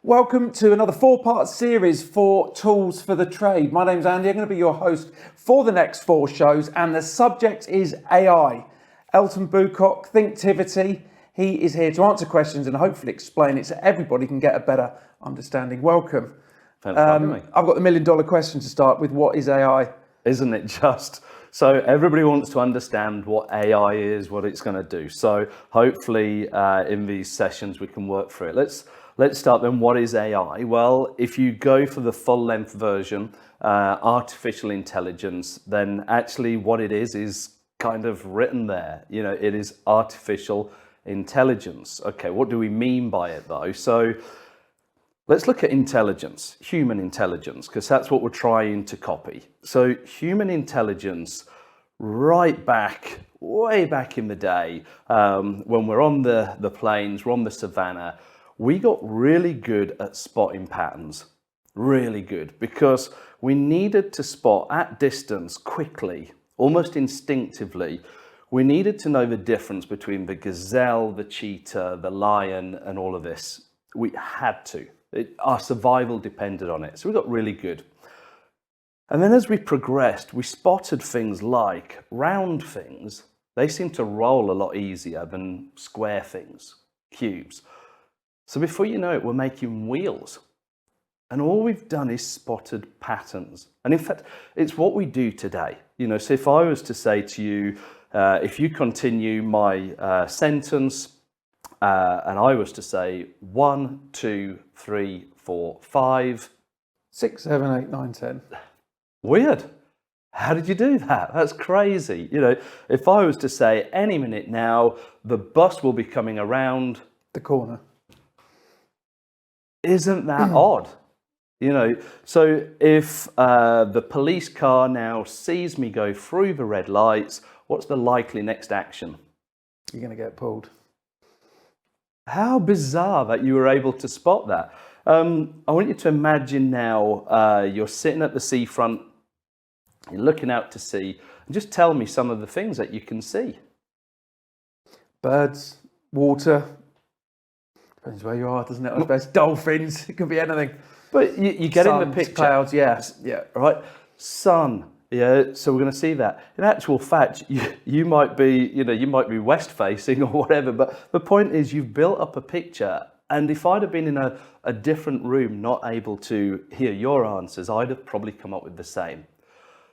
Welcome to another 4-part series for Tools for the Trade. My name's Andy. I'm going to be your host for the next 4 shows, and the subject is AI. Elton Boocock, Thinktivity. He is here to answer questions and hopefully explain it so everybody can get a better understanding. Welcome. Thanks for having me. I've got the $1 million question to start with. What is AI? Isn't it just? So everybody wants to understand what AI is, what it's going to do. So hopefully in these sessions we can work through it. Let's start then. What is AI? Well, if you go for the full length version, artificial intelligence, then actually what it is kind of written there. You know, it is artificial intelligence. Okay, what do we mean by it though? So let's look at intelligence, human intelligence, because that's what we're trying to copy. So human intelligence, way back in the day, when we're on the plains, we're on the savannah, we got really good at spotting patterns, really good, because we needed to spot at distance quickly, almost instinctively. We needed to know the difference between the gazelle, the cheetah, the lion, and all of this. We had to. Our survival depended on it. So we got really good. And then as we progressed, we spotted things like round things. They seem to roll a lot easier than square things, cubes. So before you know it, we're making wheels. And all we've done is spotted patterns. And in fact, it's what we do today. You know, so if I was to say to you, if you continue my sentence, and I was to say 1, 2, 3, 4, 5, 6, 7, 8, 9, 10. Weird. How did you do that? That's crazy. You know, if I was to say any minute now, the bus will be coming around The corner. Isn't that odd? You know, so if the police car now sees me go through the red lights, what's the likely next action? You're going to get pulled. How bizarre that you were able to spot that. I want you to imagine now you're sitting at the seafront, you're looking out to sea, and just tell me some of the things that you can see. Birds, water. Depends where you are, doesn't it? I suppose dolphins. It could be anything. But you get in the picture. Clouds, yes. Yeah. Right? Sun. Yeah, so we're going to see that. In actual fact, you might be, you might be west facing or whatever, but the point is you've built up a picture, and if I'd have been in a different room, not able to hear your answers, I'd have probably come up with the same.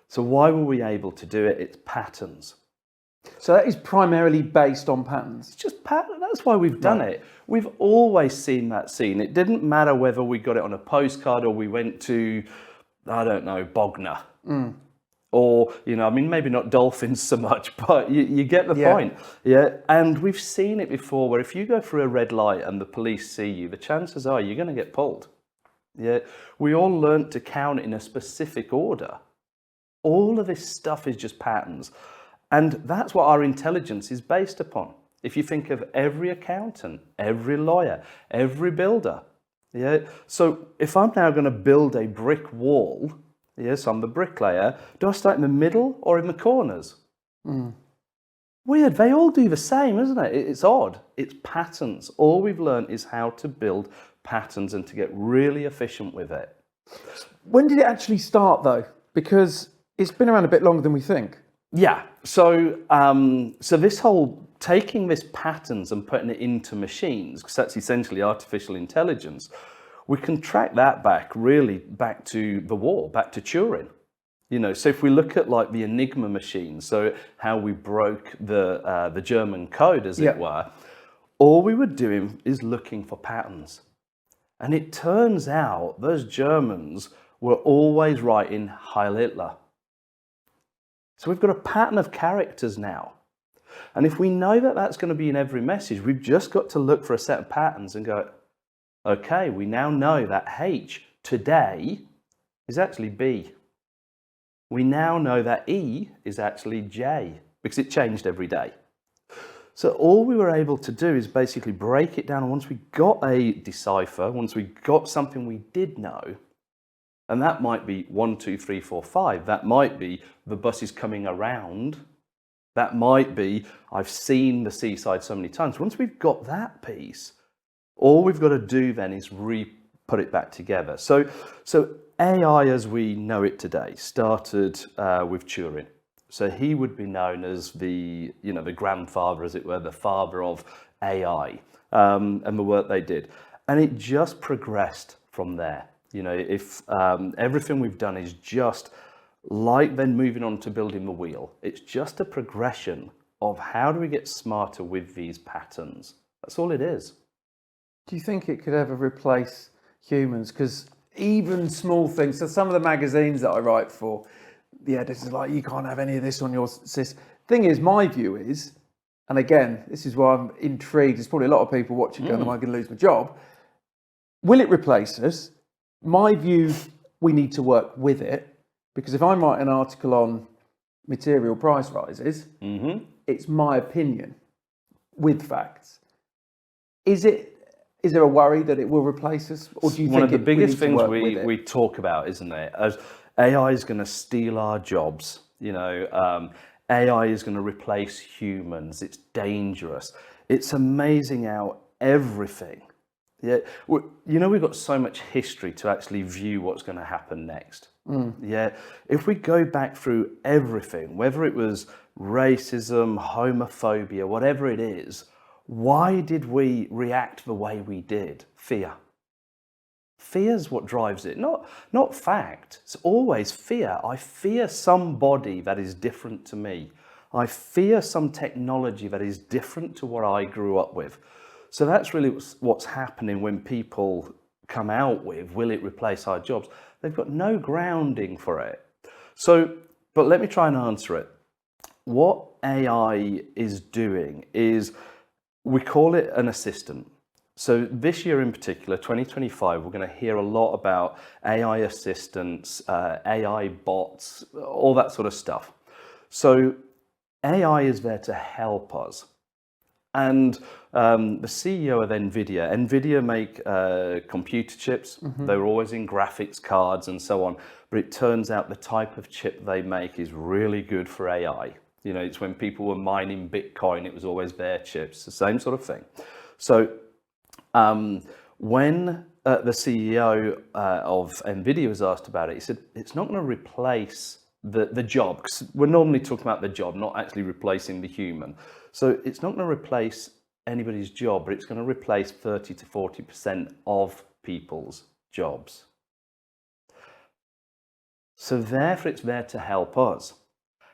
So why were we able to do it? It's patterns. So that is primarily based on patterns. It's just pattern. That's why we've done it. We've always seen that scene. It didn't matter whether we got it on a postcard or we went to, I don't know, Bognor. Or, maybe not dolphins so much, but you get the point. Yeah. And we've seen it before where if you go through a red light and the police see you, the chances are you're going to get pulled. Yeah. We all learnt to count in a specific order. All of this stuff is just patterns. And that's what our intelligence is based upon. If you think of every accountant, every lawyer, every builder. Yeah. So if I'm now going to build a brick wall, yes, I'm the bricklayer. Do I start in the middle or in the corners? Weird. They all do the same, isn't it? It's odd. It's patterns. All we've learned is how to build patterns and to get really efficient with it. When did it actually start, though? Because it's been around a bit longer than we think. Yeah. So, so this whole taking this patterns and putting it into machines, because that's essentially artificial intelligence. We can track that back to the war, back to Turing. So if we look at like the Enigma machine, so how we broke the German code, as it were, all we were doing is looking for patterns. And it turns out those Germans were always writing Heil Hitler. So we've got a pattern of characters now. And if we know that that's going to be in every message, we've just got to look for a set of patterns and go, okay, we now know that H today is actually B. We now know that E is actually J because it changed every day. So all we were able to do is basically break it down. And once we got a decipher, once we got something we did know, and that might be 1, 2, 3, 4, 5. That might be the bus is coming around. That might be I've seen the seaside so many times. Once we've got that piece, all we've got to do then is put it back together. So AI as we know it today started with Turing. So he would be known as the grandfather, as it were, the father of AI, and the work they did. And it just progressed from there. If everything we've done is just like then moving on to building the wheel, it's just a progression of how do we get smarter with these patterns. That's all it is. Do you think it could ever replace humans? Because even small things, so some of the magazines that I write for, the editors are like, you can't have any of this on your system. Thing is, my view is, and again, this is why I'm intrigued, there's probably a lot of people watching going, am I going to lose my job? Will it replace us? My view, we need to work with it, because if I'm writing an article on material price rises, it's my opinion with facts. Is there a worry that it will replace us, or do you One think of the biggest things we we talk about, isn't it? As AI is going to steal our jobs. AI is going to replace humans. It's dangerous. It's amazing how everything. Yeah, we've got so much history to actually view what's going to happen next. Yeah, if we go back through everything, whether it was racism, homophobia, whatever it is, why did we react the way we did? Fear. Fear's what drives it, not fact. It's always fear. I fear somebody that is different to me. I fear some technology that is different to what I grew up with. So that's really what's happening when people come out with, will it replace our jobs? They've got no grounding for it. But let me try and answer it. What AI is doing is, we call it an assistant. So this year in particular, 2025, we're going to hear a lot about AI assistants, AI bots, all that sort of stuff. So AI is there to help us. And the CEO of NVIDIA make computer chips. They were always in graphics cards and so on. But it turns out the type of chip they make is really good for AI. It's when people were mining Bitcoin, it was always their chips, the same sort of thing. So when the CEO of NVIDIA was asked about it, he said, it's not going to replace the job, because we're normally talking about the job, not actually replacing the human. So it's not going to replace anybody's job, but it's going to replace 30 to 40% of people's jobs. So therefore, it's there to help us.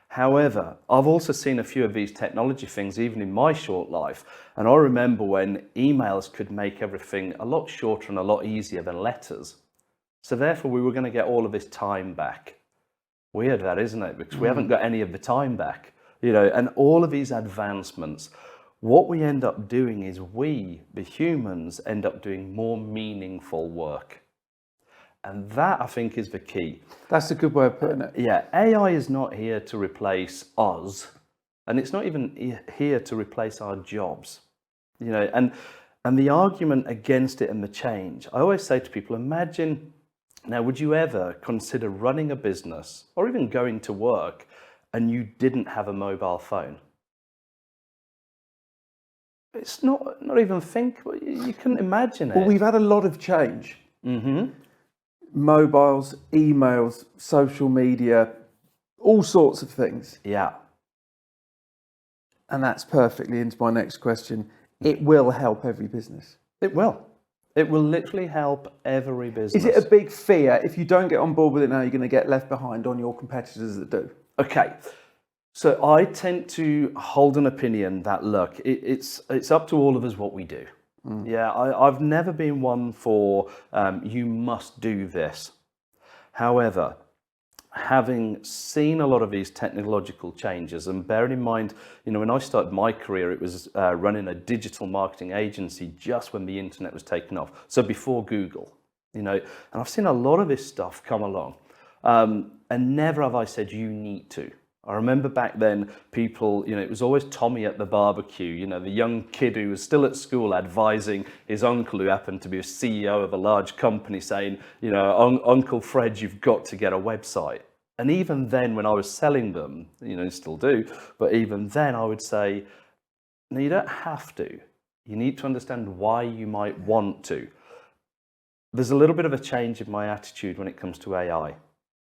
However, I've also seen a few of these technology things, even in my short life. And I remember when emails could make everything a lot shorter and a lot easier than letters. So therefore, we were going to get all of this time back. Weird that, isn't it? Because we haven't got any of the time back. And all of these advancements, what we end up doing is we, the humans, end up doing more meaningful work. And that, I think, is the key. That's a good way of putting it. Yeah, AI is not here to replace us, and it's not even here to replace our jobs. And the argument against it and the change, I always say to people, imagine, now, would you ever consider running a business or even going to work and you didn't have a mobile phone? It's not even thinkable. You couldn't imagine it. Well, we've had a lot of change. Mobiles, emails, social media, all sorts of things. Yeah. And that's perfectly into my next question. It will help every business. It will. It will literally help every business. Is it a big fear? If you don't get on board with it now, you're going to get left behind on your competitors that do. Okay. So I tend to hold an opinion that, look, it's up to all of us what we do. Yeah, I've never been one for you must do this. However, having seen a lot of these technological changes, and bearing in mind, when I started my career, it was running a digital marketing agency just when the internet was taking off. So before Google, and I've seen a lot of this stuff come along, and never have I said you need to. I remember back then, people, it was always Tommy at the barbecue, the young kid who was still at school advising his uncle, who happened to be a CEO of a large company, saying, Uncle Fred, you've got to get a website. And even then, when I was selling them, still do, but even then I would say, no, you don't have to. You need to understand why you might want to. there's a little bit of a change in my attitude when it comes to AI.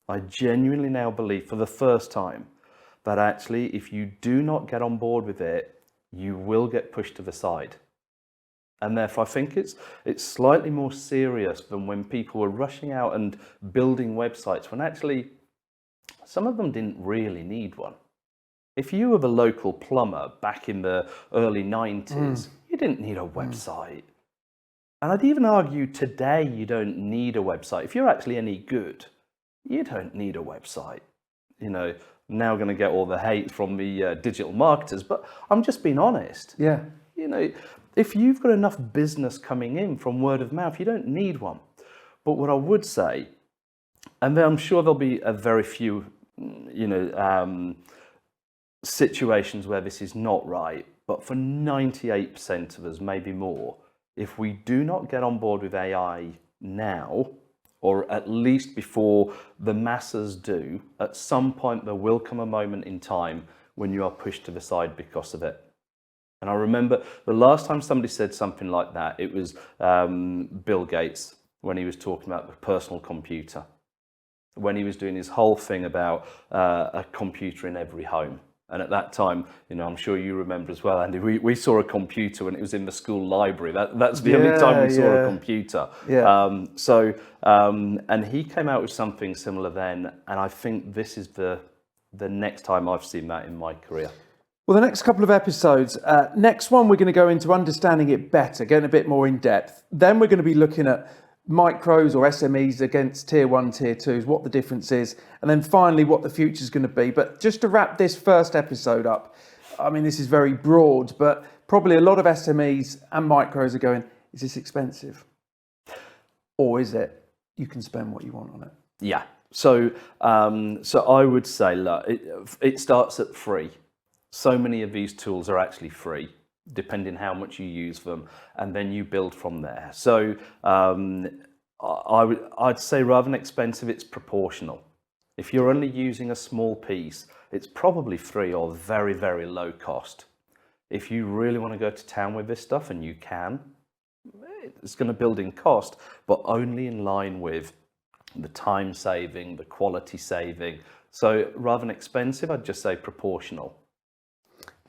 I genuinely now believe for the first time that actually if you do not get on board with it, you will get pushed to the side. And therefore I think it's slightly more serious than when people were rushing out and building websites when actually some of them didn't really need one. If you were the local plumber back in the early 90s, you didn't need a website. And I'd even argue today you don't need a website. If you're actually any good, you don't need a website. You know, now going to get all the hate from the digital marketers, but I'm just being honest. Yeah. You know, if you've got enough business coming in from word of mouth, you don't need one. But what I would say, and I'm sure there'll be a very few, situations where this is not right, but for 98% of us, maybe more, if we do not get on board with AI now, or at least before the masses do, at some point there will come a moment in time when you are pushed to the side because of it. And I remember the last time somebody said something like that, it was Bill Gates, when he was talking about the personal computer, when he was doing his whole thing about a computer in every home. And at that time, you know, I'm sure you remember as well, Andy, we saw a computer when it was in the school library. That's the only time we saw a computer. And he came out with something similar then, and I think this is the next time I've seen that in my career. Well, the next couple of episodes, next one we're going to go into understanding it better, getting a bit more in depth. Then we're going to be looking at micros or SMEs against tier 1, tier 2s, what the difference is, and then finally what the future is going to be. But just to wrap this first episode up, I mean, this is very broad, but probably a lot of SMEs and micros are going, is this expensive? Or is it, you can spend what you want on it? Yeah. So I would say, look, it starts at free. So many of these tools are actually free, depending how much you use them, and then you build from there. So I'd say rather than expensive, it's proportional. If you're only using a small piece, it's probably free or very, very low cost. If you really want to go to town with this stuff, and you can, it's going to build in cost, but only in line with the time saving, the quality saving. So rather than expensive, I'd just say proportional.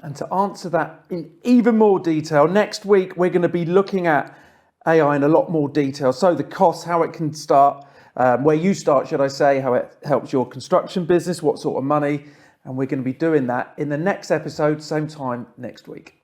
And to answer that in even more detail, next week we're going to be looking at AI in a lot more detail. So the costs, how it can start, where you start, should I say, how it helps your construction business, what sort of money, and we're going to be doing that in the next episode, same time next week.